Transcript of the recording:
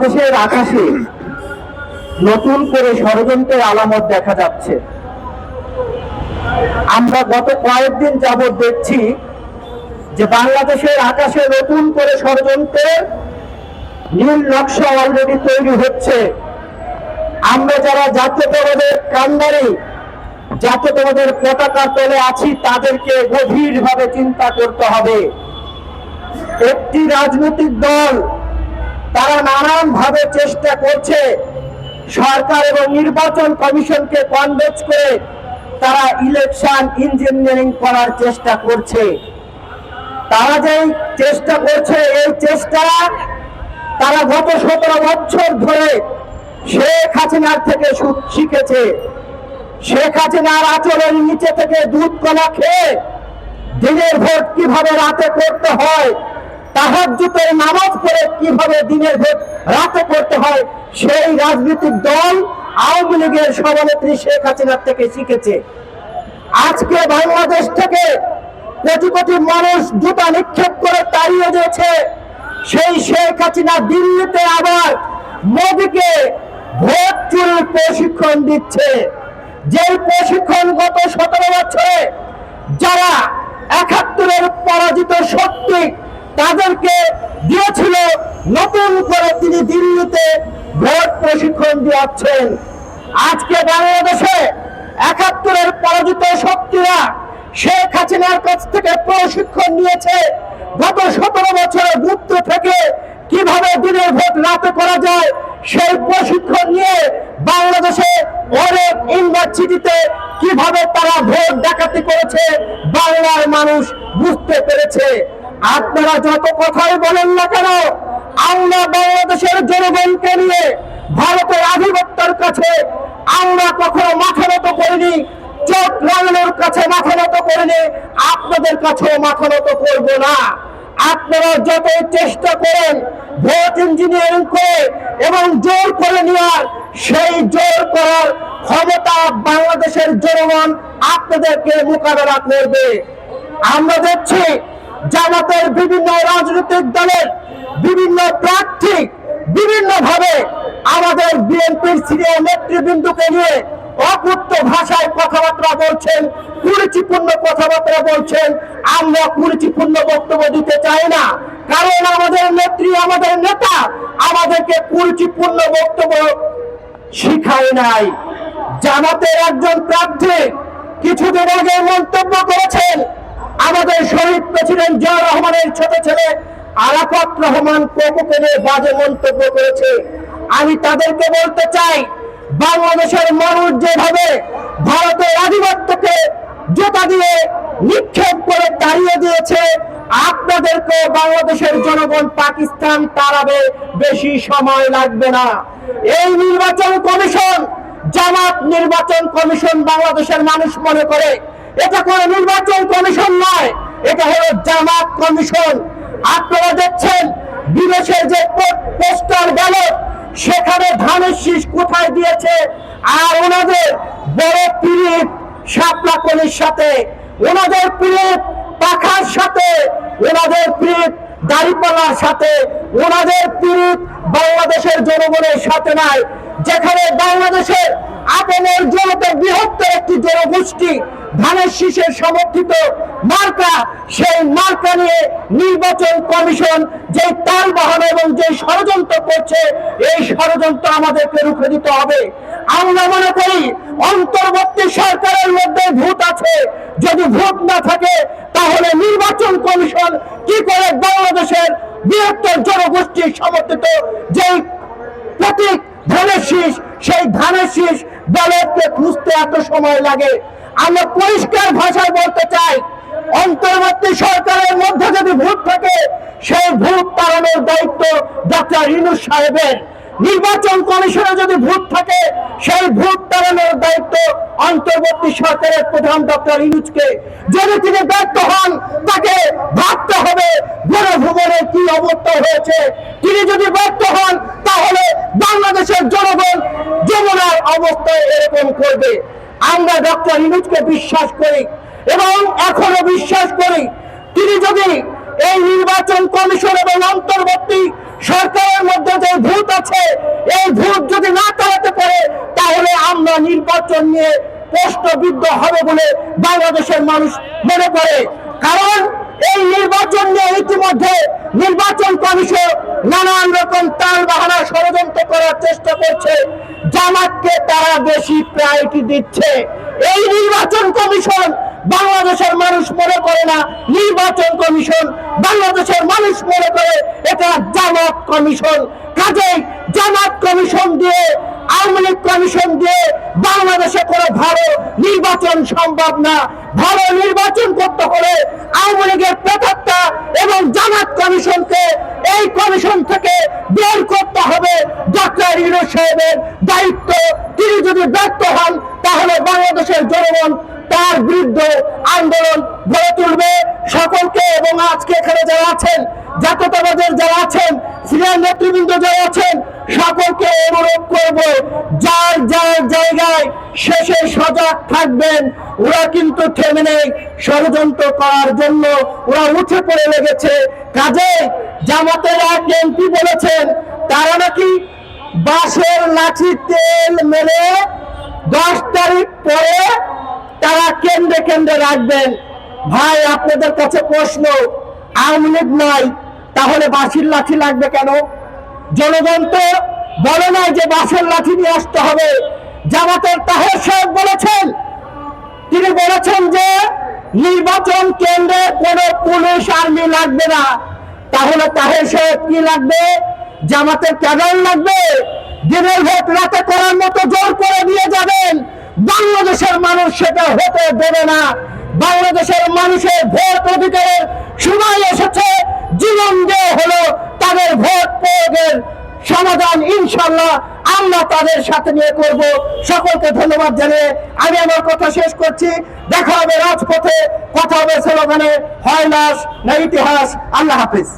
বাংলাদেশের আকাশে নতুন করে ষড়যন্ত্রের আলামত দেখা যাচ্ছে। আমরা গত কয়েকদিন যাবৎ দেখছি যে বাংলাদেশের আকাশে নতুন করে ষড়যন্ত্রের নীল নকশা অলরেডি তৈরি হচ্ছে। আমরা যারা জাতীয়তাবাদের কান্ডারি, জাতীয়তাবাদের পতাকা তলে আছি, তাদেরকে গভীরভাবে চিন্তা করতে হবে। একটি রাজনৈতিক দল তারা নানান ভাবে চেষ্টা করছে সরকার এবং নির্বাচন কমিশনকে কনভিন্স করে তারা ইলেকশন ইঞ্জিনিয়ারিং করার চেষ্টা করছে। তারা যে চেষ্টা করছে, এই চেষ্টা তারা গত 17 বছর ধরে শেখ হাসিনার থেকে শিখেছে। শেখ হাসিনার আচরণ নিচে থেকে দুধ কলা খেয়ে দিনের ভোট কিভাবে রাতে করতে হয়, তাহাজ্জুদের নামাজ পড়ে কিভাবে দিনের ভোট রাতে করতে হয়, সেই রাজনৈতিক দল আওয়ামী লীগের সভানেত্রী শেখ হাসিনার থেকে শিখেছে। আজকে বাংলাদেশ থেকে কোটি কোটি মানুষ জুতা নিক্ষেপ করে তাড়িয়ে দিয়েছে। সেই শেখ হাসিনা দিল্লিতে আবার মোদীকে ভোট চুরির প্রশিক্ষণ দিচ্ছে। যে প্রশিক্ষণ গত 17 বছরে যারা 71-এর পরাজিত শক্তি তাদেরকে দিয়েছিল, নতুন করে তিনি দিল্লিতে ভোট প্রশিক্ষণ দিচ্ছেন। আজকে বাংলাদেশে 71-এর পরাজিত শক্তিরা শেখ হাসিনার কাছ থেকে প্রশিক্ষণ নিয়েছে। গত 17 বছরে গুপ্ত থেকে কিভাবে দিনের ভোট রাতে করা যায় সেই প্রশিক্ষণ নিয়ে বাংলাদেশে অনেক ইউনিভার্সিটিতে কিভাবে তারা ভোট ডাকাতি করেছে বাংলার মানুষ বুঝতে পেরেছে। আপনারা যত কথাই বলেন না কেন, আমরা বাংলাদেশের জনগণকে নিয়ে ভারতের আধিপত্যের কাছে আমরা কখনো মাথা নত করিনি, চোখ লাগানোর কাছে মাথা নত করিনি, আপনাদের কাছেও মাথা নত করব না। আপনারা যত চেষ্টা করেন ভোট ইঞ্জিনিয়ারিং করে এবং জোর করে নেওয়ার, সেই জোর করার ক্ষমতা বাংলাদেশের জনগণ আপনাদেরকে মোকাবেলা করবে। আমরা দেখছি জামাতের বিভিন্ন রাজনৈতিক দলের বিভিন্ন প্রার্থী বিভিন্ন ভাবে আমাদের বিএনপির সিনিয়র নেতৃবৃন্দকে নিয়ে অকথ্য ভাষায় কথাবার্তা বলছেন, কুরুচিপূর্ণ কথাবার্তা বলছেন। আমরা কুরুচিপূর্ণ বক্তব্য দিতে চাই না, কারণ আমাদের নেত্রী, আমাদের নেতা আমাদেরকে কুরুচিপূর্ণ বক্তব্য শিখায় নাই। জামাতের একজন প্রার্থী কিছুদিন আগে মন্তব্য করেছেন আমাদের শহীদ প্রেসিডেন্ট জিয়াউর রহমানের ছোট ছেলে আরাফাত রহমান কোকুকে নিয়ে বাজে মন্তব্য করেছে। আমি তাদেরকে বলতে চাই, বাংলাদেশের মানুষ যেভাবে ভারতের আধিপত্যকে জুতা দিয়ে নিক্ষেপ করে তাড়িয়ে দিয়েছে, আপনাদেরকে বাংলাদেশের জনগণ পাকিস্তান তাড়াবে, বেশি সময় লাগবে না। এই নির্বাচন কমিশন, জামাত নির্বাচন কমিশন বাংলাদেশের মানুষ মনে করে এটা কোনো নির্বাচন কমিশন নয়, এটা হলো জামাত কমিশন। আপনারা দেখছেন বিদেশের যে পোস্টার ব্যালট, সেখানে ধানের শীষ কোথায় দিয়েছে, আর ওনাদের বড় পীড়িত শাপলা কলির সাথে, ওনাদের পীড়িত পাখার সাথে, ওনাদের পীড়িত দাড়িপাল্লার সাথে, ওনাদের পীড়িত বাংলাদেশের জনগণের সাথে নাই। যেখানে বাংলাদেশের আপনার জনতার বৃহত্তর একটি জনগোষ্ঠী ধানের শীষের সমর্থিত মার্কা, সেই মার্কা নিয়ে নির্বাচন কমিশন যে তাল বাহানো এবং যে ষড়যন্ত্র করছে, এই ষড়যন্ত্র আমাদেরকে রুখে দিতে হবে। আমরা মনে করি অন্তর্বর্তী সরকারের মধ্যে ভূত আছে। যদি ভূত না থাকে তাহলে নির্বাচন কমিশন কি করে বাংলাদেশের বৃহত্তর জনগোষ্ঠীর সমর্থিত যে প্রতীক ধানের শীষ, সেই ধানের শীষ ব্যালটকে খুঁজতে এত সময় লাগে? আমরা পরিষ্কার ভাষায় বলতে চাই, অন্তর্বর্তী সরকারের মধ্যে যদি ভূত থাকে, সেই ভূত তাড়ানোর দায়িত্ব ডক্টর ইউনূস সাহেবের। নির্বাচন কমিশনে যদি ভূত থাকে, সেই ভূত তাড়ানোর দায়িত্ব অন্তর্বর্তী সরকারের প্রধান ডক্টর ইউনূসকে। যদি তিনি ব্যর্থ হন, তাকে ভাবতে হবে গণভবনের কি অবস্থা হয়েছে। তিনি যদি ব্যর্থ হন, তাহলে বাংলাদেশের জনগণ যমুনার অবস্থায় এরকম করবে। আমরা ডক্টর ইউনূসকে বিশ্বাস করি এবং এখনো বিশ্বাস করি, তিনি যদি এই নির্বাচন কমিশন এবং অন্তর্বর্তী সরকারের মধ্যে যে ভূত আছে যুগ যদি না চালাতে পারে তাহলে আমরা নির্বাচন নিয়ে প্রশ্নবিদ্ধ হবে বলে বাংলাদেশের মানুষ মনে করে। কারণ এই নির্বাচন নিয়ে ইতিমধ্যে নির্বাচন কমিশন নানান রকম তাল বাহানা ষড়যন্ত্র করার চেষ্টা করছে। জামাতকে তারা বেশি প্রায়োরিটি দিচ্ছে। এই নির্বাচন কমিশন বাংলাদেশের মানুষ মনে করে না নির্বাচন কমিশন, বাংলাদেশের মানুষ মনে করে এটা জামাত কমিশন। কাজেই জামাত কমিশন দিয়ে, আওয়ামী লীগ কমিশন দিয়ে বাংলাদেশে কোনো ভালো নির্বাচন সম্ভব না। ভালো নির্বাচন করতে হলে আওয়ামী লীগের প্রেতাত্মা এবং জামাত কমিশনকে এই কমিশন থেকে বের করতে হবে। ডক্টর ইউনূস সাহেবের দায়িত্ব, তিনি যদি ব্যর্থ হন তাহলে বাংলাদেশের জনগণ তার বিরুদ্ধে আন্দোলন গড়ে তুলবে। সকলকে এবং আজকে এখানে যারা আছেন, জাতীয়তাবাদের যারা আছেন, সিনিয়র নেতৃবৃন্দ যারা আছেন, সকলকে অনুরোধ করব যার যার জায়গায় শেষে সজাগ থাকবেন। ওরা কিন্তু থেমে নেই, ষড়যন্ত্র করার জন্য ওরা উঠে পড়ে লেগেছে। কাজে জামাতের এক এমপি বলেছেন তারা নাকি বাঁশের লাঠি তেল মেরে 10 তারিখ পরে তারা কেন্দ্রে কেন্দ্রে রাখবেন। ভাই, আপনাদের কাছে প্রশ্ন, আওয়ামী লীগ নাই তাহলে বাঁশের লাঠি লাগবে কেন? জনগণ তো বলে নাই যে বাঁশের লাঠি নিয়ে আসতে হবে। জামাতের তাহের সাহেব বলেছেন, তিনি বলেছেন যে নির্বাচন কেন্দ্রে কোনো পুলিশ আর্মি লাগবে না। তাহলে তাহের সাহেব কি লাগবে? জামাতের ক্যাডার লাগবে। দিনের ভোট রাতে করার মতো জোর করে দিয়ে যাবেন। বাংলাদেশের মানুষ সেটা হতে দেবে না। বাংলাদেশের মানুষের ভোট অধিকারের সময় এসেছে। জীবন দিয়ে হলো তাদের ভোট প্রয়োগের সমাধান ইনশাল্লাহ আমরা তাদের সাথে নিয়ে করব। সকলকে ধন্যবাদ জানিয়ে আমি আমার কথা শেষ করছি। দেখা হবে রাজপথে, কথা হবে স্লোগানে, হয় লাশ না ইতিহাস। আল্লাহ হাফিজ।